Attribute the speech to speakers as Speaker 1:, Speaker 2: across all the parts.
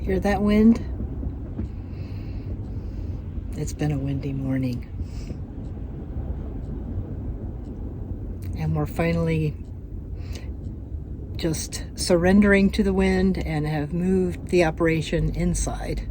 Speaker 1: Hear that wind? It's been a windy morning. And we're finally just surrendering to the wind and have moved the operation inside.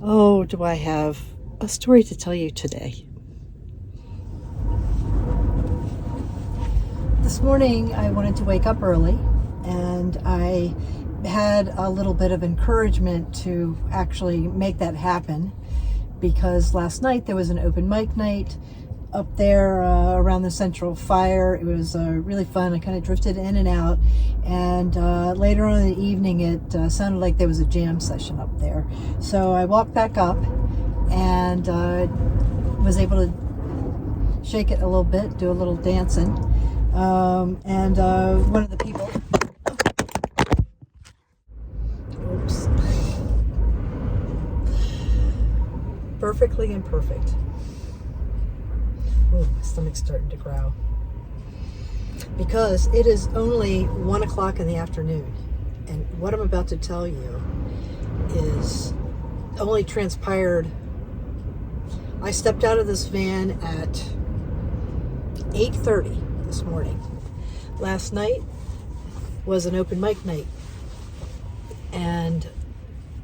Speaker 1: Oh, do I have a story to tell you today. This morning I wanted to wake up early, and I had a little bit of encouragement to actually make that happen, because last night there was an open mic night up there around the central fire. It was really fun. I kind of drifted in and out, and later on in the evening it sounded like there was a jam session up there. So I walked back up and was able to shake it a little bit, do a little dancing, and one of the people, oops, perfectly imperfect. Ooh, my stomach's starting to growl. Because it is only 1 o'clock in the afternoon. And what I'm about to tell you is only transpired. I stepped out of this van at 8:30 this morning. Last night was an open mic night. And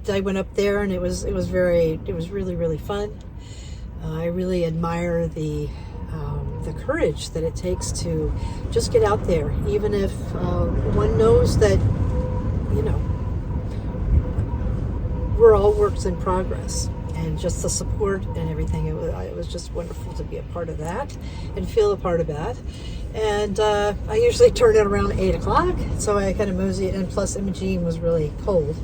Speaker 1: I went up there, and it was really, really fun. I really admire the courage that it takes to just get out there, even if one knows that, you know, we're all works in progress, and just the support and everything. It was just wonderful to be a part of that and feel a part of that. And I usually turn it around 8 o'clock, so I kind of mosey, and plus Imogene was really cold.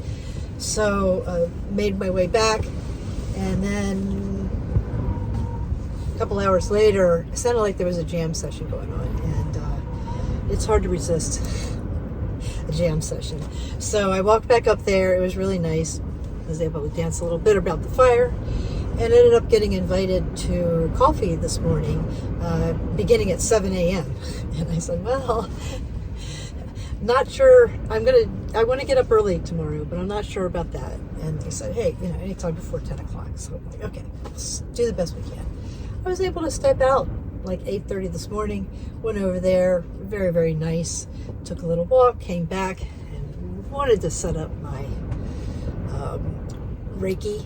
Speaker 1: So made my way back, and then a couple hours later, it sounded like there was a jam session going on, and it's hard to resist a jam session. So I walked back up there. It was really nice. I was able to dance a little bit about the fire, and ended up getting invited to coffee this morning, beginning at 7 a.m. And I said, well, not sure. I want to get up early tomorrow, but I'm not sure about that. And they said, hey, you know, anytime before 10 o'clock. So I'm like, okay, let's do the best we can. I was able to step out like 8:30 this morning, went over there, very, very nice, took a little walk, came back, and wanted to set up my Reiki,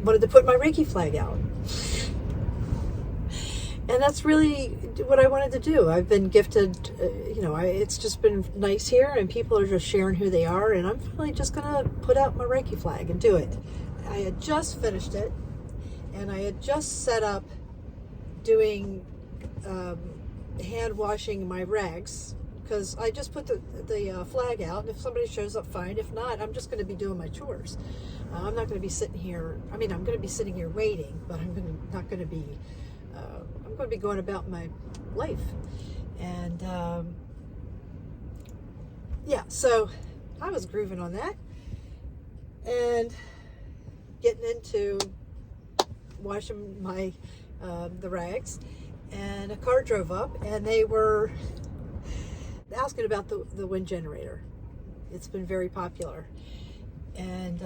Speaker 1: wanted to put my Reiki flag out. And that's really what I wanted to do. I've been gifted, it's just been nice here, and people are just sharing who they are, and I'm finally just going to put out my Reiki flag and do it. I had just finished it, and I had just set up doing hand washing my rags, because I just put the flag out, and if somebody shows up, fine. If not, I'm just going to be doing my chores. I'm not going to be sitting here. I mean, I'm going to be sitting here waiting, but I'm not going to be. I'm going to be going about my life, and so I was grooving on that and getting into washing my the rags, and a car drove up, and they were asking about the wind generator. It's been very popular, and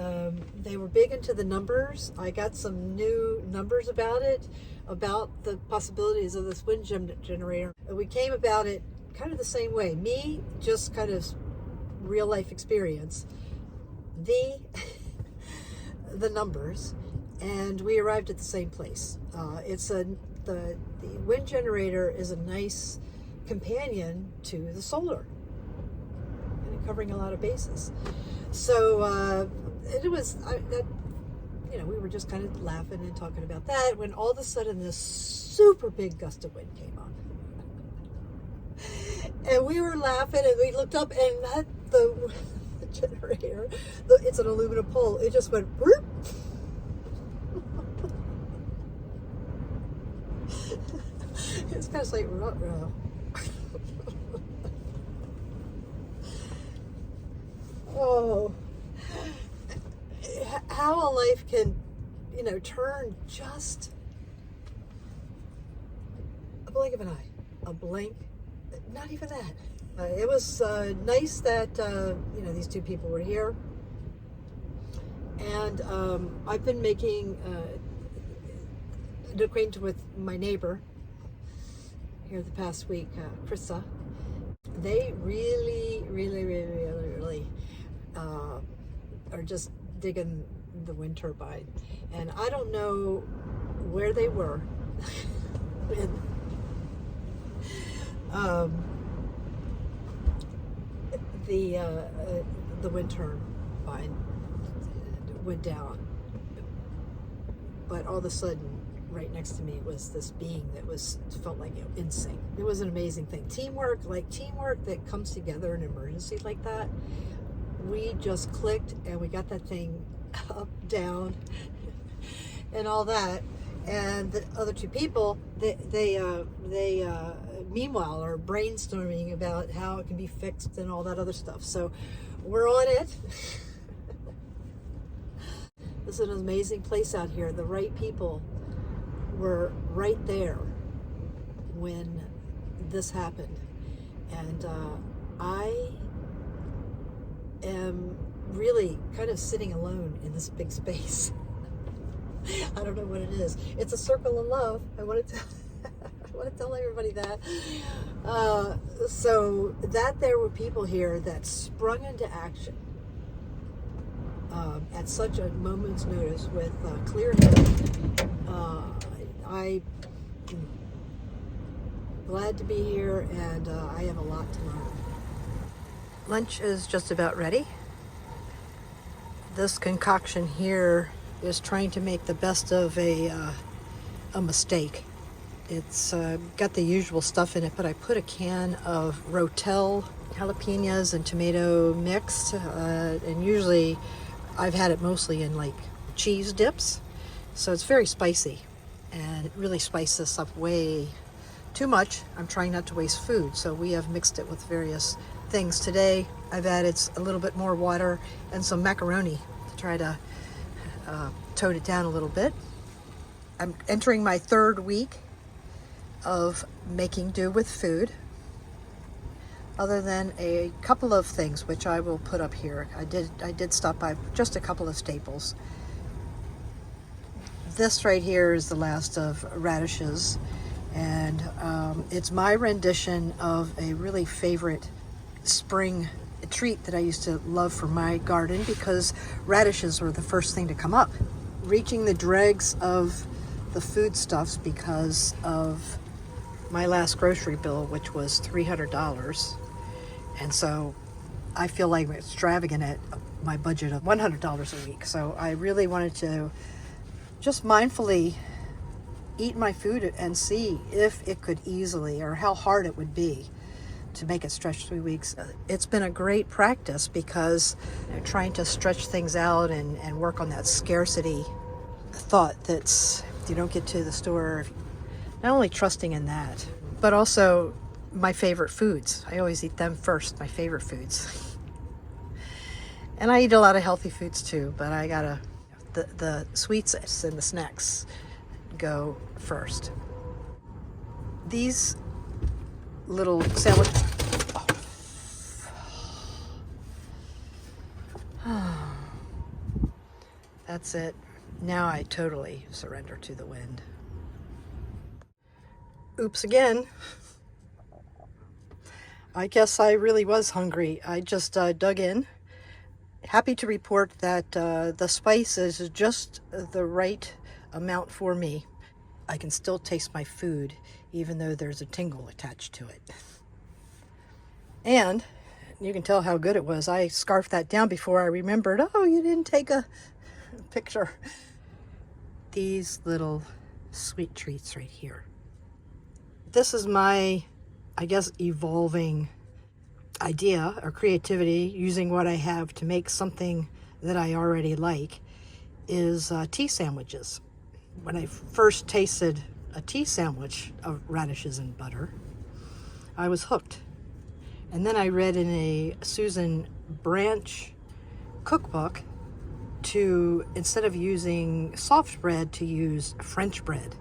Speaker 1: they were big into the numbers. I got some new numbers about it, about the possibilities of this wind generator. And we came about it kind of the same way. Me, just kind of real life experience. The numbers, and we arrived at the same place. The wind generator is a nice companion to the solar, and covering a lot of bases. So it was we were just kind of laughing and talking about that, when all of a sudden this super big gust of wind came on, and we were laughing, and we looked up, and the generator, it's an aluminum pole, it just went whoop. It's kind of like ruh-roh. Oh, how a life can, turn just a blink of an eye. A blink, not even that. It was nice that, these two people were here. And I've been making an acquaintance with my neighbor here the past week, Krista. They really are just digging the wind turbine. And I don't know where they were when the wind turbine went down, but all of a sudden right next to me was this being that felt like in sync. It was an amazing thing. Teamwork that comes together in an emergency like that. We just clicked and we got that thing up, down, and all that. And the other two people, they meanwhile are brainstorming about how it can be fixed and all that other stuff. So we're on it. This is an amazing place out here. The right people were right there when this happened. And I am really kind of sitting alone in this big space. I don't know what it is. It's a circle of love. I want to tell everybody that. So that there were people here that sprung into action at such a moment's notice with clear head. I'm glad to be here, and I have a lot to learn. Lunch is just about ready. This concoction here is trying to make the best of a mistake. It's got the usual stuff in it, but I put a can of Rotel jalapenos and tomato mix, and usually I've had it mostly in like cheese dips, so it's very spicy, and it really spiced this up way too much. I'm trying not to waste food, so we have mixed it with various things. Today I've added a little bit more water and some macaroni to try to tone it down a little bit. I'm entering my third week of making do with food, other than a couple of things which I will put up here. I did stop by just a couple of staples. This right here is the last of radishes, and it's my rendition of a really favorite spring treat that I used to love for my garden, because radishes were the first thing to come up. Reaching the dregs of the foodstuffs because of my last grocery bill, which was $300. And so I feel like I'm extravagant at my budget of $100 a week. So I really wanted to just mindfully eat my food and see if it could easily, or how hard it would be to make it stretch 3 weeks. It's been a great practice, because trying to stretch things out and work on that scarcity thought that's, you don't get to the store, not only trusting in that, but also my favorite foods. I always eat them first, my favorite foods. And I eat a lot of healthy foods too, but I gotta, the sweets and the snacks go first. These little sandwich, that's it. Now I totally surrender to the wind. Oops again. I guess I really was hungry. I just dug in. Happy to report that the spice is just the right amount for me. I can still taste my food, even though there's a tingle attached to it. And you can tell how good it was. I scarfed that down before I remembered, oh, you didn't take a picture. These little sweet treats right here. This is my, I guess, evolving idea or creativity, using what I have to make something that I already like, is tea sandwiches. When I first tasted a tea sandwich of radishes and butter, I was hooked. And then I read in a Susan Branch cookbook to, instead of using soft bread, to use French bread.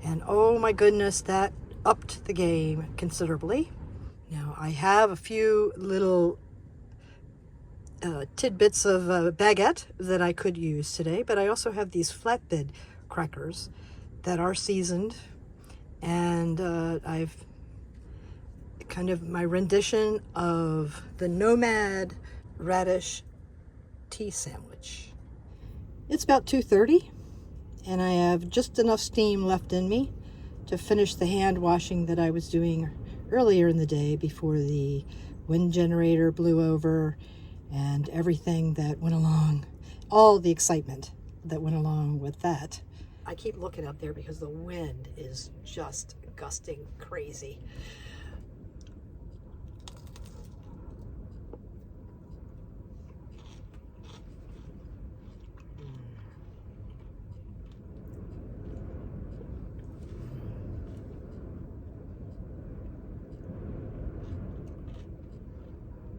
Speaker 1: And oh my goodness, that upped the game considerably. Now I have a few little tidbits of baguette that I could use today, but I also have these flatbed crackers that are seasoned, and I've kind of my rendition of the Nomad radish tea sandwich. It's about 2:30, and I have just enough steam left in me to finish the hand washing that I was doing earlier in the day before the wind generator blew over and everything that went along, all the excitement that went along with that. I keep looking up there because the wind is just gusting crazy.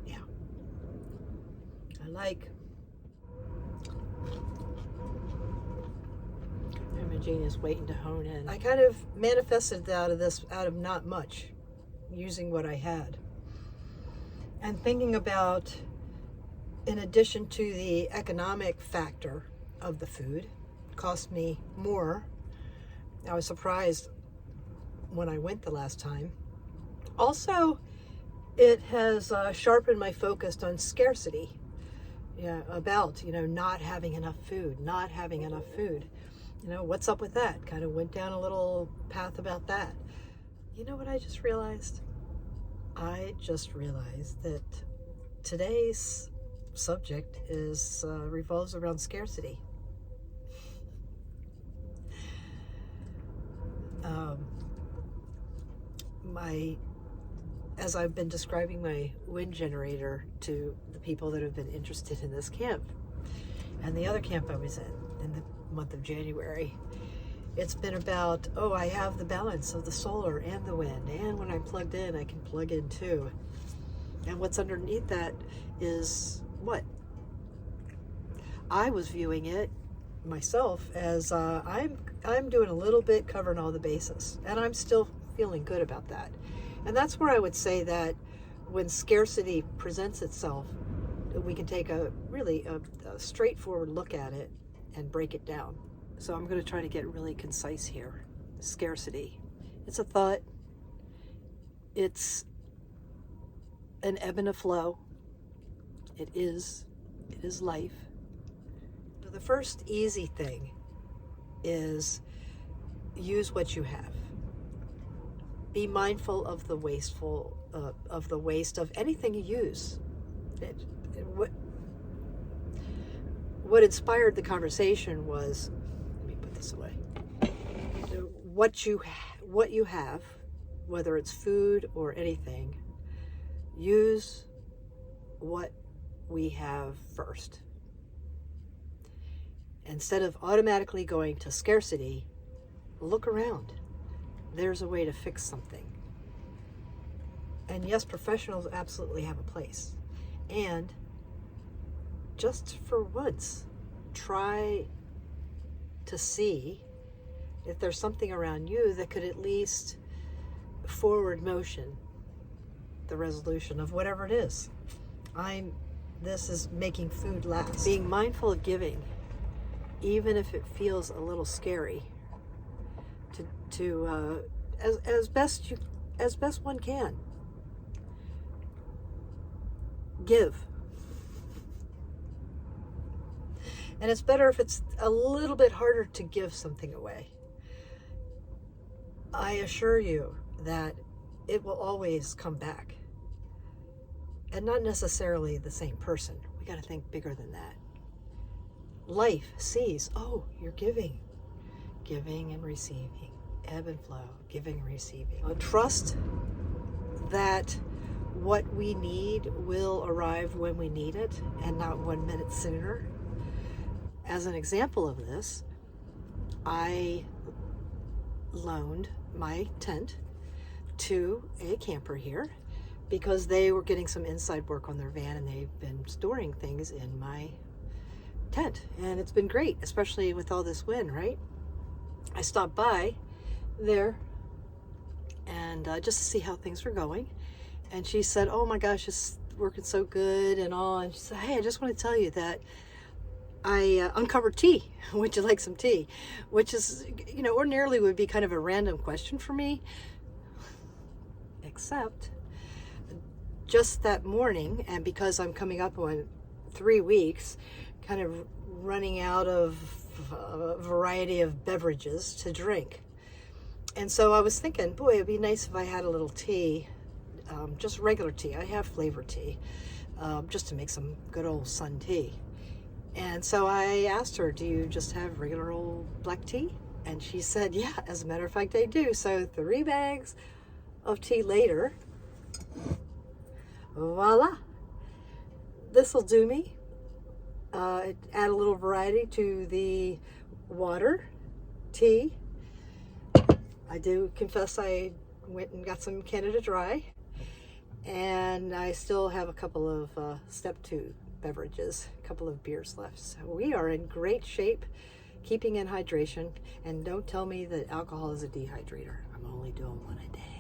Speaker 1: Yeah. Like Imogene is waiting to hone in. I kind of manifested out of not much, using what I had. And thinking about, in addition to the economic factor of the food, it cost me more. I was surprised when I went the last time. Also, it has sharpened my focus on scarcity. Yeah, about, not having enough food. What's up with that? Kind of went down a little path about that. You know what I just realized? I just realized that today's subject revolves around scarcity. As I've been describing my wind generator to the people that have been interested in this camp and the other camp I was in the month of January, it's been about, I have the balance of the solar and the wind, and when I'm plugged in, I can plug in too. And what's underneath that is what? I was viewing it myself as I'm doing a little bit, covering all the bases, and I'm still feeling good about that. And that's where I would say that when scarcity presents itself, we can take a straightforward look at it and break it down. So I'm going to try to get really concise here. Scarcity. It's a thought. It's an ebb and a flow. It is life. So the first easy thing is use what you have. Be mindful of the waste of anything you use. What inspired the conversation was, let me put this away. What you have, whether it's food or anything, use what we have first. Instead of automatically going to scarcity, look around. There's a way to fix something. And yes, professionals absolutely have a place. And just for once, try to see if there's something around you that could at least forward motion the resolution of whatever it is. This is making food last. Being mindful of giving, even if it feels a little scary, as best one can. Give. And it's better if it's a little bit harder to give something away. I assure you that it will always come back. And not necessarily the same person. We got to think bigger than that. Life sees, you're giving. Giving and receiving. Ebb and flow. Giving and receiving. Trust that what we need will arrive when we need it and not 1 minute sooner. As an example of this, I loaned my tent to a camper here because they were getting some inside work on their van and they've been storing things in my tent. And it's been great, especially with all this wind, right? I stopped by there and just to see how things were going. And she said, oh my gosh, it's working so good and all. And she said, hey, I just want to tell you that I uncovered tea. Would you like some tea? Which is, you know, ordinarily would be kind of a random question for me. Except just that morning, and because I'm coming up on 3 weeks, kind of running out of a variety of beverages to drink. And so I was thinking, boy, it'd be nice if I had a little tea, just regular tea. I have flavored tea, just to make some good old sun tea. And so I asked her, do you just have regular old black tea? And she said, yeah, as a matter of fact, I do. So 3 bags of tea later, voila, this will do me. Add a little variety to the water, tea. I do confess I went and got some Canada Dry, and I still have a couple of step 2 beverages, a couple of beers left. So we are in great shape, keeping in hydration, and don't tell me that alcohol is a dehydrator. I'm only doing 1 a day.